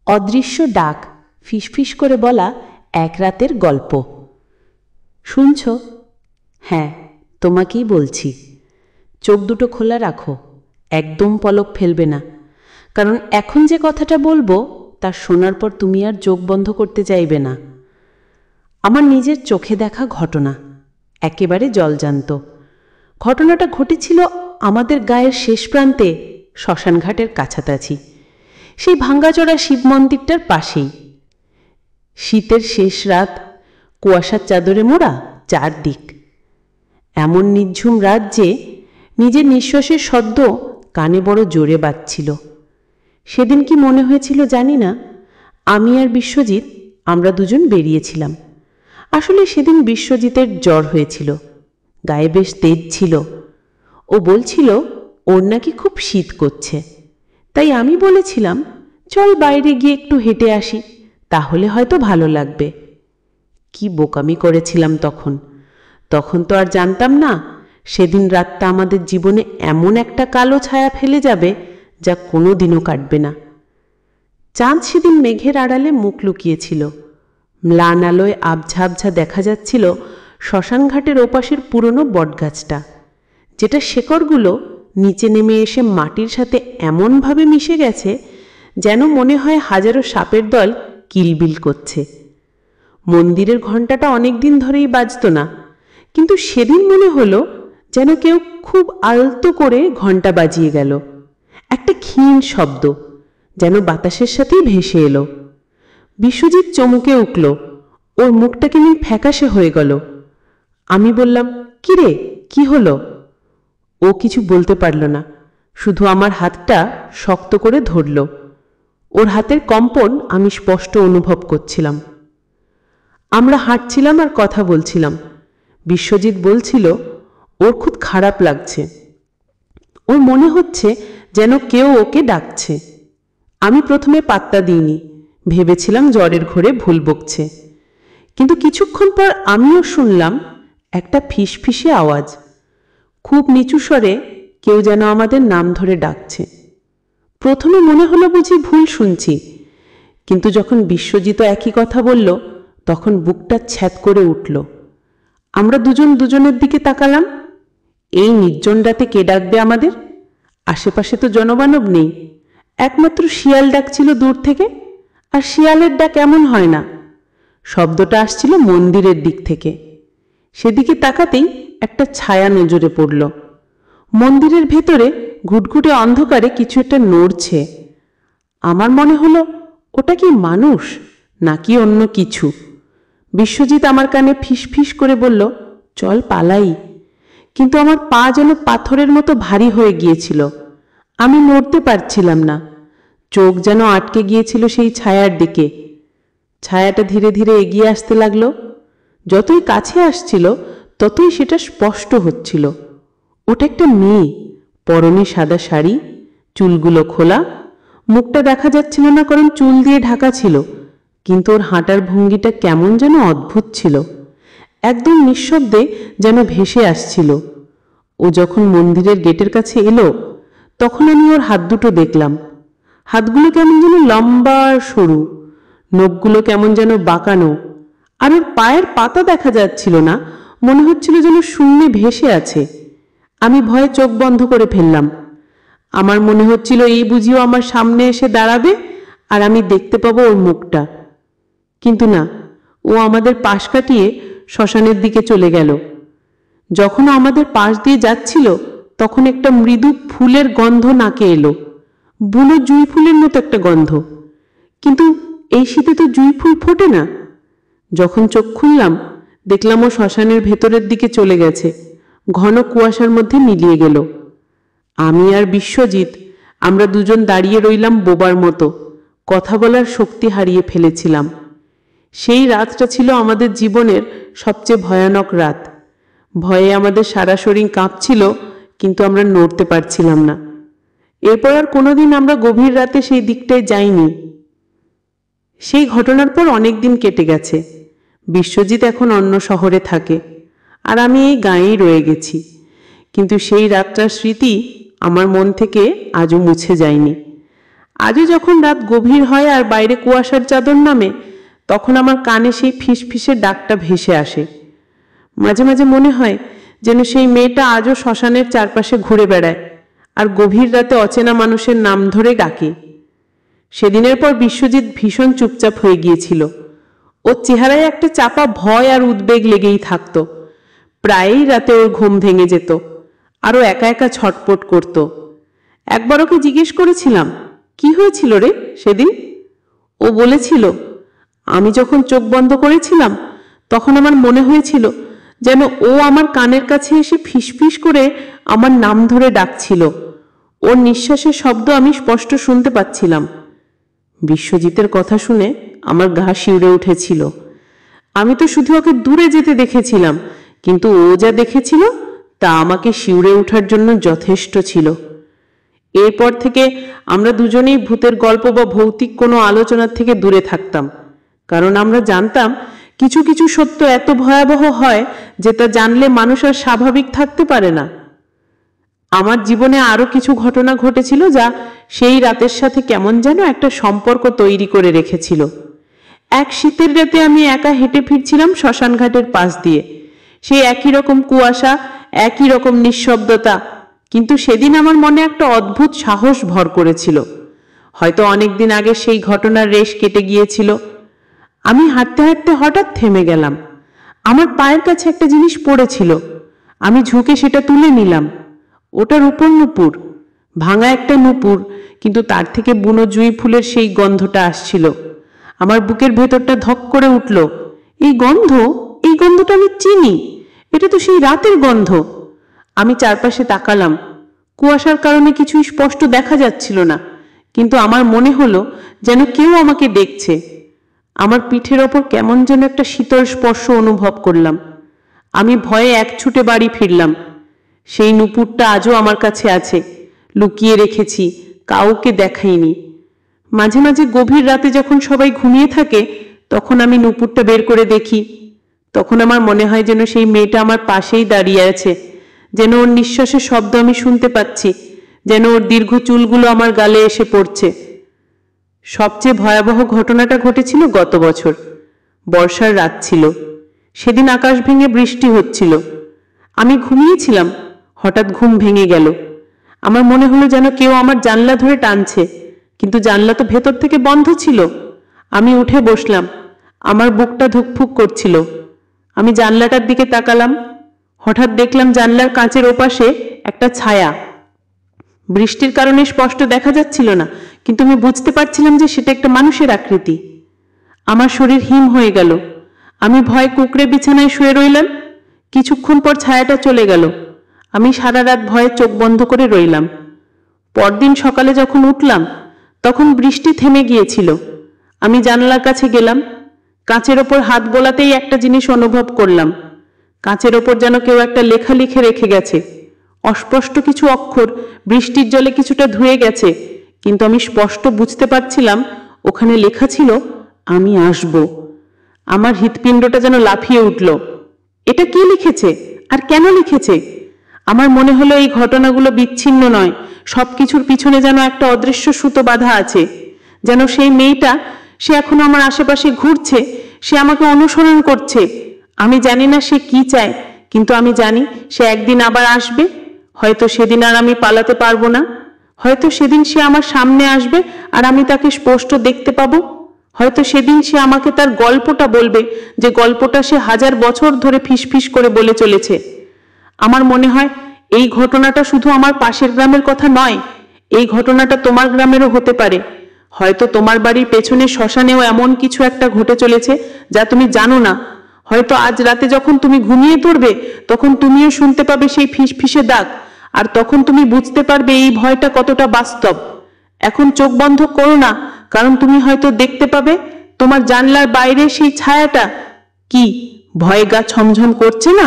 অদৃশ্য ডাক, ফিসফিস করে বলা এক রাতের গল্প। শুনছ? হ্যাঁ, তোমাকেই বলছি। চোখ দুটো খোলা রাখো, একদম পলক ফেলবে না, কারণ এখন যে কথাটা বলবো তা শোনার পর তুমি আর চোখ বন্ধ করতে চাইবে না। আমার নিজের চোখে দেখা ঘটনা, একেবারে জলজান্ত। ঘটনাটা ঘটেছিল আমাদের গায়ের শেষ প্রান্তে, শ্মশানঘাটের কাছাকাছি, সেই ভাঙ্গাচোরা শিব মন্দিরটার পাশেই। শীতের শেষ রাত, কুয়াশার চাদরে মোড়া চারদিক। এমন নিঝুম রাত যে নিজের নিঃশ্বাসের শব্দ কানে বড় জোরে বাজছিল। সেদিন কি মনে হয়েছিল জানি না, আমি আর বিশ্বজিৎ আমরা দুজন বেরিয়েছিলাম। আসলে সেদিন বিশ্বজিতের জ্বর হয়েছিল, গায়ে বেশ তেজ ছিল। ও বলছিল ওর নাকি খুব শীত করছে, তাই আমি বলেছিলাম চল বাইরে গিয়ে একটু হেঁটে আসি, তাহলে হয়তো ভালো লাগবে। কি বোকামি করেছিলাম তখন তো আর জানতাম না সেদিন রাতটা আমাদের জীবনে এমন একটা কালো ছায়া ফেলে যাবে যা কোনো দিনও কাটবে না। চাঁদ সেদিন মেঘের আড়ালে মুখ লুকিয়েছিল। ম্লান আলোয় আবঝা আবঝা দেখা যাচ্ছিল শ্মশানঘাটের ওপাশের পুরনো বটগাছটা, যেটা শেকড়গুলো নিচে নেমে এসে মাটির সাথে এমনভাবে মিশে গেছে যেন মনে হয় হাজারো সাপের দল কিলবিল করছে। মন্দিরের ঘণ্টাটা অনেক দিন ধরেই বাজত না, কিন্তু সেদিন মনে হলো যেন কেউ খুব আলতো করে ঘণ্টা বাজিয়ে গেল। একটা ক্ষীণ শব্দ যেন বাতাসের সাথেই ভেসে এলো। বিশ্বজিৎ চমকে উঠল, ওর মুখটা কেমন ফ্যাকাশে হয়ে গেল। আমি বললাম, কি রে, কি হলো? ও কিছু বলতে পারল না, শুধু আমার হাতটা শক্ত করে ধরল। ওর হাতের কম্পন আমি স্পষ্ট অনুভব করছিলাম। আমরা হাঁটছিলাম আর কথা বলছিলাম। বিশ্বজিৎ বলছিল ওর খুব খারাপ লাগছে, ওর মনে হচ্ছে যেন কেউ ওকে ডাকছে। আমি প্রথমে পাত্তা দিইনি, ভেবেছিলাম জ্বরের ঘোরে ভুল বকছে। কিন্তু কিছুক্ষণ পর আমিও শুনলাম একটা ফিসফিসে আওয়াজ, খুব নিচু স্বরে কেউ যেন আমাদের নাম ধরে ডাকছে। প্রথমে মনে হলো বুঝি ভুল শুনছি, কিন্তু যখন বিশ্বজিৎ একই কথা বলল তখন বুকটা ছ্যাদ করে উঠল। আমরা দুজন দুজনের দিকে তাকালাম। এই নির্জন রাতে কে ডাকবে আমাদের? আশেপাশে তো জনবানব নেই, একমাত্র শিয়াল ডাকছিল দূর থেকে। আর শিয়ালের ডাক এমন হয় না। শব্দটা আসছিল মন্দিরের দিক থেকে। সেদিকে তাকাতেই একটা ছায়া নজরে পড়ল। মন্দিরের ভেতরে ঘুটঘুটে অন্ধকারে কিছু একটা নড়ছে। আমার মনে হলো ওটা কি মানুষ নাকি অন্য কিছু। বিশ্বজিৎ আমার কানে ফিসফিস করে বলল, চল পালাই। কিন্তু আমার পা যেন পাথরের মতো ভারী হয়ে গিয়েছিল। আমি নড়তে পারছিলাম না, চোখ যেন আটকে গিয়েছিল সেই ছায়ার দিকে। ছায়াটা ধীরে ধীরে এগিয়ে আসতে লাগলো। যতই কাছে আসছিল ততই সেটা স্পষ্ট হচ্ছিল। ওটা একটা মেয়ে, পরনে সাদা শাড়ি, চুলগুলো খোলা। মুখটা দেখা যাচ্ছিল না কারণ চুল দিয়ে ঢাকা ছিল, কিন্তু ওর হাঁটার ভঙ্গিটা কেমন যেন অদ্ভুত ছিল, একদম নিঃশব্দে যেন ভেসে আসছিল। ও যখন মন্দিরের গেটের কাছে এলো তখন আমি ওর হাত দুটো দেখলাম। হাতগুলো কেমন যেন লম্বা সরু, নখগুলো কেমন যেন বাঁকানো, আর ওর পায়ের পাতা দেখা যাচ্ছিল না, মনে হচ্ছিল যেন শূন্যে ভেসে আছে। আমি ভয়ে চোখ বন্ধ করে ফেললাম। আমার মনে হচ্ছিল এই বুঝিও আমার সামনে এসে দাঁড়াবে আর আমি দেখতে পাবো ওর মুখটা। কিন্তু না, ও আমাদের পাশ কাটিয়ে শ্মশানের দিকে চলে গেল। যখন আমাদের পাশ দিয়ে যাচ্ছিল তখন একটা মৃদু ফুলের গন্ধ নাকে এলো, বুনো জুঁই ফুলের মতো একটা গন্ধ। কিন্তু এই শীতে তো জুঁই ফুল ফোটে না। যখন চোখ খুললাম দেখলাম ও শ্মশানের ভেতরের দিকে চলে গেছে, ঘন কুয়াশার মধ্যে মিলিয়ে গেল। আমি আর বিশ্বজিৎ আমরা দুজন দাঁড়িয়ে রইলাম বোবার মতো, কথা বলার শক্তি হারিয়ে ফেলেছিলাম। সেই রাতটা ছিল আমাদের জীবনের সবচেয়ে ভয়ানক রাত। ভয়ে আমাদের সারা শরীর কাঁপছিল, কিন্তু আমরা নড়তে পারছিলাম না। এরপর আর কোনোদিন আমরা গভীর রাতে সেই দিকটায় যাইনি। সেই ঘটনার পর অনেক দিন কেটে গেছে। বিশ্বজিৎ এখন অন্য শহরে থাকে আর আমি এই গাঁয়েই রয়ে গেছি, কিন্তু সেই রাতটার স্মৃতি আমার মন থেকে আজও মুছে যায়নি। আজও যখন রাত গভীর হয় আর বাইরে কুয়াশার চাদর নামে, তখন আমার কানে সেই ফিসফিসের ডাকটা ভেসে আসে। মাঝে মাঝে মনে হয় যেন সেই মেয়েটা আজও শ্মশানের চারপাশে ঘুরে বেড়ায় আর গভীর রাতে অচেনা মানুষের নাম ধরে ডাকে। সেদিনের পর বিশ্বজিৎ ভীষণ চুপচাপ হয়ে গিয়েছিল। ওর চেহারায় একটা চাপা ভয় আর উদ্বেগ লেগেই থাকতো। প্রায়ই রাতে ওর ঘুম ভেঙে যেত, আরও একা একা ছটপট করত। একবার ওকে জিজ্ঞেস করেছিলাম, কি হয়েছিল রে সেদিন? ও বলেছিল, আমি যখন চোখ বন্ধ করেছিলাম তখন আমার মনে হয়েছিল যেন ও আমার কানের কাছে এসে ফিসফিস করে আমার নাম ধরে ডাকছিল। ওর নিঃশ্বাসের শব্দ আমি স্পষ্ট শুনতে পাচ্ছিলাম। বিশ্বজিতের কথা শুনে আমার গা শিউরে উঠেছিল। আমি তো শুধু ওকে দূরে যেতে দেখেছিলাম, কিন্তু ও যা দেখেছিল তা আমাকে শিউরে ওঠার জন্য যথেষ্ট ছিল। এরপর থেকে আমরা দুজনেই ভূতের গল্প বা ভৌতিক কোনো আলোচনার থেকে দূরে থাকতাম, কারণ আমরা জানতাম কিছু কিছু সত্য এত ভয়াবহ হয় যে তা জানলে মানুষ আর স্বাভাবিক থাকতে পারে না। আমার জীবনে আরও কিছু ঘটনা ঘটেছিল যা সেই রাতের সাথে কেমন যেন একটা সম্পর্ক তৈরি করে রেখেছিল। এক শীতের রাতে আমি একা হেঁটে ফিরছিলাম শ্মশানঘাটের পাশ দিয়ে। সেই একই রকম কুয়াশা, একই রকম নিঃশব্দতা, কিন্তু সেদিন আমার মনে একটা অদ্ভুত সাহস ভর করেছিল। হয়তো অনেকদিন আগে সেই ঘটনার রেশ কেটে গিয়েছিল। আমি হাঁটতে হাঁটতে হঠাৎ থেমে গেলাম। আমার পায়ের কাছে একটা জিনিস পড়েছিল। আমি ঝুঁকে সেটা তুলে নিলাম। ওটার উপর নূপুর, ভাঙা একটা নূপুর, কিন্তু তার থেকে বুনো জুঁই ফুলের সেই গন্ধটা আসছিল। আমার বুকের ভেতরটা ধক করে উঠল। এই গন্ধটা আমি চিনি। এটা তো সেই রাতের গন্ধ। আমি চারপাশে তাকালাম। কুয়াশার কারণে কিছুই স্পষ্ট দেখা যাচ্ছিল না, কিন্তু আমার মনে হলো যেন কেউ আমাকে দেখছে। আমার পিঠের ওপর কেমন যেন একটা শীতল স্পর্শ অনুভব করলাম। আমি ভয়ে এক ছুটে বাড়ি ফিরলাম। সেই নূপুরটা আজও আমার কাছে আছে, লুকিয়ে রেখেছি, কাউকে দেখাইনি। মাঝে মাঝে গভীর রাতে যখন সবাই ঘুমিয়ে থাকে তখন আমি নূপুরটা বের করে দেখি। তখন আমার মনে হয় যেন সেই মেয়েটা আমার পাশেই দাঁড়িয়ে আছে, যেন ওর নিঃশ্বাসের শব্দ আমি শুনতে পাচ্ছি, যেন ওর দীর্ঘ চুলগুলো আমার গালে এসে পড়ছে। সবচেয়ে ভয়াবহ ঘটনাটা ঘটেছিল গত বছর। বর্ষার রাত ছিল। সেদিন আকাশ ভেঙে বৃষ্টি হচ্ছিল। আমি ঘুমিয়েছিলাম, হঠাৎ ঘুম ভেঙে গেল। আমার মনে হলো যেন কেউ আমার জানলা ধরে টানছে, কিন্তু জানলা তো ভেতর থেকে বন্ধ ছিল। আমি উঠে বসলাম। আমার বুকটা ধুকফুক করছিল। আমি জানলাটার দিকে তাকালাম। হঠাৎ দেখলাম জানলার কাঁচের ওপাশে একটা ছায়া। বৃষ্টির কারণে স্পষ্ট দেখা যাচ্ছিল না, কিন্তু আমি বুঝতে পারছিলাম যে সেটা একটা মানুষের আকৃতি। আমার শরীর হিম হয়ে গেল। আমি ভয়ে কুঁকড়ে বিছানায় শুয়ে রইলাম। কিছুক্ষণ পর ছায়াটা চলে গেল। আমি সারা রাত ভয়ে চোখ বন্ধ করে রইলাম। পরদিন সকালে যখন উঠলাম তখন বৃষ্টি থেমে গিয়েছিল। আমি জানালার কাছে গেলাম। কাঁচের ওপর হাত বোলাতেই একটা জিনিস অনুভব করলাম। কাঁচের ওপর যেন কেউ একটা লেখা লিখে রেখে গেছে। অস্পষ্ট কিছু অক্ষর বৃষ্টির জলে কিছুটা ধুয়ে গেছে, কিন্তু আমি স্পষ্ট বুঝতে পারছিলাম ওখানে লেখা ছিল, আমি আসব। আমার হৃৎপিণ্ডটা যেন লাফিয়ে উঠল। এটা কে লিখেছে আর কেন লিখেছে? আমার মনে হলো এই ঘটনাগুলো বিচ্ছিন্ন নয়, সবকিছুর পিছনে যেন একটা অদৃশ্য সুতো বাঁধা আছে। যেন সেই মেয়েটা, সে এখনো আমার আশেপাশে ঘুরছে, সে আমাকে অনুসরণ করছে। আমি জানি না সে কি চায়, কিন্তু আমি জানি সে একদিন আবার আসবে। হয়তো সেদিন আর আমি পালাতে পারবো না। হয়তো সেদিন সে আমার সামনে আসবে আর আমি তাকে স্পষ্ট দেখতে পাবো। হয়তো সেদিন সে আমাকে তার গল্পটা বলবে, যে গল্পটা সে 1000 বছর ধরে ফিসফিস করে বলে চলেছে। আমার মনে হয় এই ঘটনাটা শুধু আমার পাশের গ্রামের কথা নয়, এই ঘটনাটা তোমার গ্রামেরও হতে পারে। হয়তো তোমার বাড়ির পেছনে শ্মশানেও এমন কিছু একটা ঘটে চলেছে যা তুমি জানো না। হয়তো আজ রাতে যখন তুমি ঘুমিয়ে পড়বে তখন তুমিও শুনতে পাবে সেই ফিসফিসে ডাক, আর তখন তুমি বুঝতে পারবে এই ভয়টা কতটা বাস্তব। এখন চোখ বন্ধ করো না, কারণ তুমি হয়তো দেখতে পাবে তোমার জানলার বাইরে সেই ছায়াটা। কি ভয়ে গা ছমছম করছে না?